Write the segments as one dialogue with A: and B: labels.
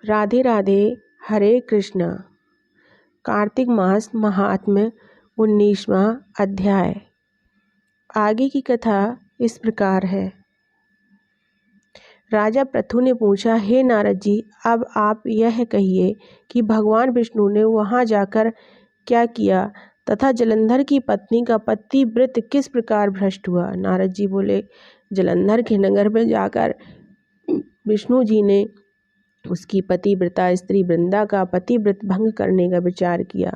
A: राधे राधे। हरे कृष्ण। कार्तिक मास महात्म्य 19वां अध्याय। आगे की कथा इस प्रकार है। राजा पृथु ने पूछा, हे नारद जी, अब आप यह कहिए कि भगवान विष्णु ने वहां जाकर क्या किया तथा जलंधर की पत्नी का पतिव्रत किस प्रकार भ्रष्ट हुआ। नारद जी बोले, जलंधर के नगर में जाकर विष्णु जी ने उसकी पतिव्रता स्त्री वृंदा का पतिव्रत भंग करने का विचार किया।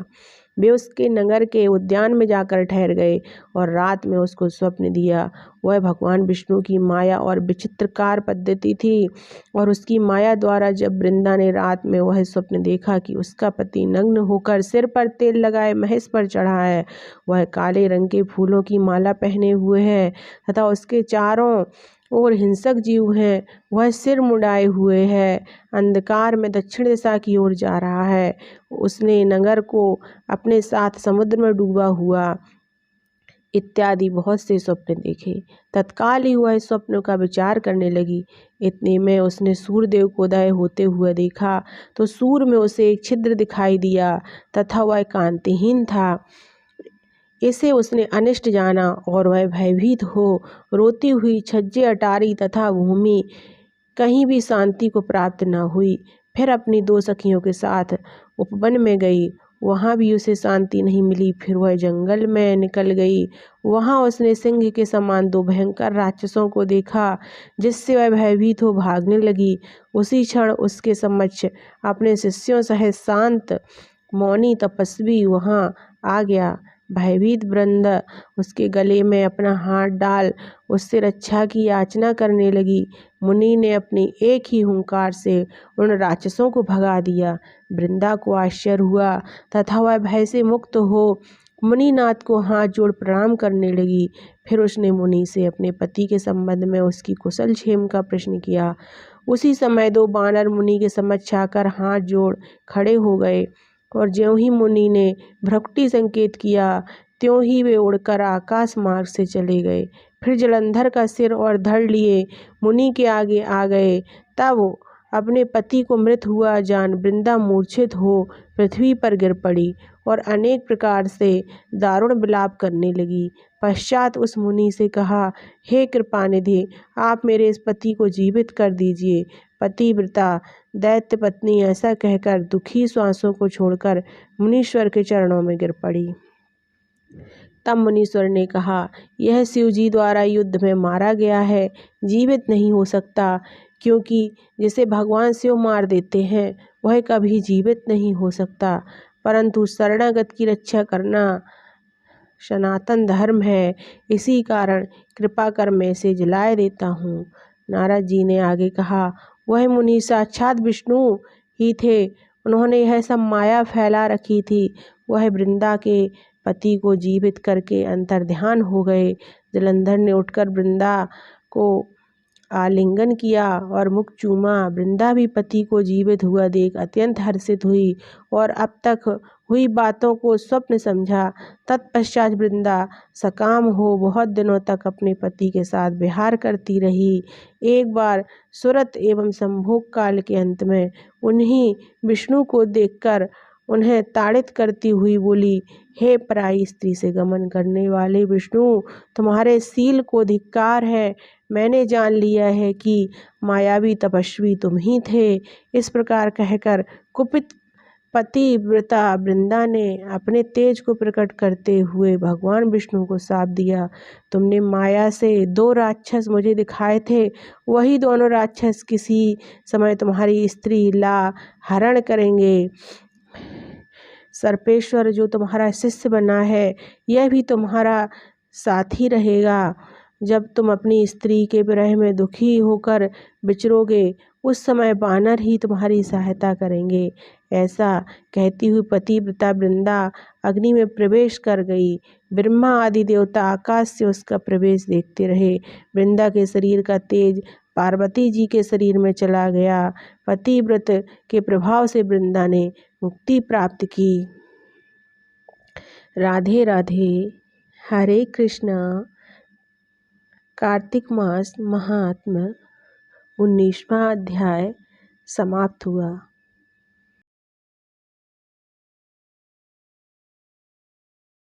A: वे उसके नगर के उद्यान में जाकर ठहर गए और रात में उसको स्वप्न दिया। वह भगवान विष्णु की माया और विचित्रकार पद्धति थी। और उसकी माया द्वारा जब वृंदा ने रात में वह स्वप्न देखा कि उसका पति नग्न होकर सिर पर तेल लगाए महेश पर चढ़ा है, वह काले रंग के फूलों की माला पहने हुए है तथा उसके चारों और हिंसक जीव हैं, वह सिर मुड़ाए हुए है, अंधकार में दक्षिण दिशा की ओर जा रहा है। उसने नगर को अपने साथ समुद्र में डूबा हुआ इत्यादि बहुत से स्वप्न देखे। तत्काल ही वह स्वप्नों का विचार करने लगी। इतने में उसने सूर्यदेव को उदय होते हुए देखा तो सूर्य में उसे एक छिद्र दिखाई दिया तथा वह कांतिहीन था। इसे उसने अनिष्ट जाना और वह भयभीत हो रोती हुई छज्जे अटारी तथा भूमि कहीं भी शांति को प्राप्त न हुई। फिर अपनी 2 सखियों के साथ उपवन में गई, वहाँ भी उसे शांति नहीं मिली। फिर वह जंगल में निकल गई, वहाँ उसने सिंह के समान 2 भयंकर राक्षसों को देखा, जिससे वह भयभीत हो भागने लगी। उसी क्षण उसके समक्ष अपने शिष्यों सहित शांत मौनी तपस्वी वहाँ आ गया। भयभीत वृंदा उसके गले में अपना हाथ डाल उससे रक्षा की याचना करने लगी। मुनि ने अपनी एक ही हुंकार से उन राक्षसों को भगा दिया। वृंदा को आश्चर्य हुआ तथा वह भय से मुक्त हो मुनिनाथ को हाथ जोड़ प्रणाम करने लगी। फिर उसने मुनि से अपने पति के संबंध में उसकी कुशल क्षेम का प्रश्न किया। उसी समय 2 बानर मुनि के समक्ष आकर हाथ जोड़ खड़े हो गए और ज्यों ही मुनि ने भ्रुकुटी संकेत किया, त्यों ही वे उड़कर आकाश मार्ग से चले गए। फिर जलंधर का सिर और धड़ लिए मुनि के आगे आ गए। तब अपने पति को मृत हुआ जान वृंदा मूर्छित हो पृथ्वी पर गिर पड़ी और अनेक प्रकार से दारुण विलाप करने लगी। पश्चात उस मुनि से कहा, हे कृपानिधि, आप मेरे इस पति को जीवित कर दीजिए। पतिव्रता दैत्य पत्नी ऐसा कहकर दुखी श्वासों को छोड़कर मुनीश्वर के चरणों में गिर पड़ी। तब मुनीश्वर ने कहा, यह शिव जी द्वारा युद्ध में मारा गया है, जीवित नहीं हो सकता, क्योंकि जिसे भगवान शिव मार देते हैं वह कभी जीवित नहीं हो सकता। परंतु शरणागत की रक्षा करना सनातन धर्म है, इसी कारण कृपा कर मैं इसे जलाए देता हूँ। नारद जी ने आगे कहा, वह मुनि साक्षात विष्णु ही थे, उन्होंने यह सब माया फैला रखी थी। वह वृंदा के पति को जीवित करके अंतर्ध्यान हो गए। जलंधर ने उठकर वृंदा को आलिंगन किया और मुख चूमा। वृंदा भी पति को जीवित हुआ देख अत्यंत हर्षित हुई और अब तक हुई बातों को स्वप्न समझा। तत्पश्चात वृंदा सकाम हो बहुत दिनों तक अपने पति के साथ विहार करती रही। एक बार सुरत एवं संभोग काल के अंत में उन्हीं विष्णु को देखकर उन्हें ताड़ित करती हुई बोली, हे पराई स्त्री से गमन करने वाले विष्णु, तुम्हारे शील को धिक्कार है। मैंने जान लिया है कि मायावी तपस्वी तुम ही थे। इस प्रकार कहकर कुपित पतिव्रता वृंदा ने अपने तेज को प्रकट करते हुए भगवान विष्णु को शाप दिया, तुमने माया से 2 राक्षस मुझे दिखाए थे, वही दोनों राक्षस किसी समय तुम्हारी स्त्री ला हरण करेंगे। सर्पेश्वर जो तुम्हारा शिष्य बना है, यह भी तुम्हारा साथी रहेगा। जब तुम अपनी स्त्री के विरह में दुखी होकर विचरोगे, उस समय वानर ही तुम्हारी सहायता करेंगे। ऐसा कहती हुई पतिव्रता वृंदा अग्नि में प्रवेश कर गई। ब्रह्मा आदि देवता आकाश से उसका प्रवेश देखते रहे। वृंदा के शरीर का तेज पार्वती जी के शरीर में चला गया। पतिव्रत के प्रभाव से वृंदा ने मुक्ति प्राप्त की। राधे राधे। हरे कृष्ण। कार्तिक मास महात्म्य 19वां अध्याय समाप्त हुआ।